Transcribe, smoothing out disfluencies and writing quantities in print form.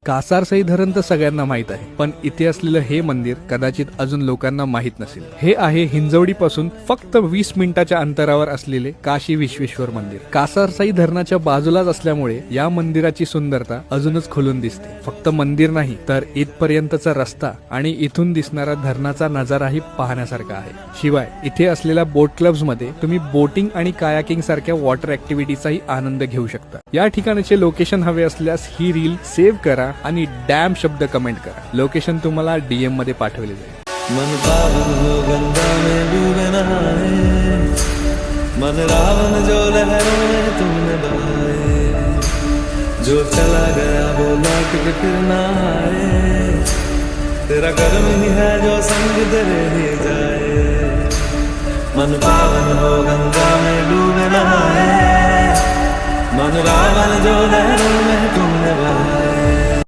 कासारसई धरण तर सगळ्यांना माहित आहे, पण इथे असलेलं हे मंदिर कदाचित अजून लोकांना माहित नसेल. हे आहे हिंजवडी पासून फक्त 20 मिनिटाच्या अंतरावर असलेले काशी विश्वेश्वर मंदिर. कासारसई धरणाच्या बाजूलाच असल्यामुळे या मंदिराची सुंदरता अजूनच खुलून दिसते. फक्त मंदिर नाही तर इथपर्यंतचा रस्ता आणि इथून दिसणारा धरणाचा नजाराही पाहण्यासारखा आहे. शिवाय इथे असलेल्या बोट क्लब्स मध्ये तुम्ही बोटिंग आणि कायाकिंग सारख्या वॉटर ऍक्टिव्हिटीचाही आनंद घेऊ शकता. या ठिकाणाचे लोकेशन हवे असल्यास ही रील सेव्ह करा आणि डॅम शब्द कमेंट करा. लोकेशन तुम्हाला DM मध्ये पाठवले जाईल. मन पावन हो गंगा में डूबे नहाए, मन रावण जो लहरों में तुमने बहाए, जो चला गया वो लौट के फिर ना आए, तेरा कर्म ही है जो संग तेरे ही जाए. मन पावन हो गंगा में डूबे नहाए, मन रावण जो लहरों में तुमने बहाए,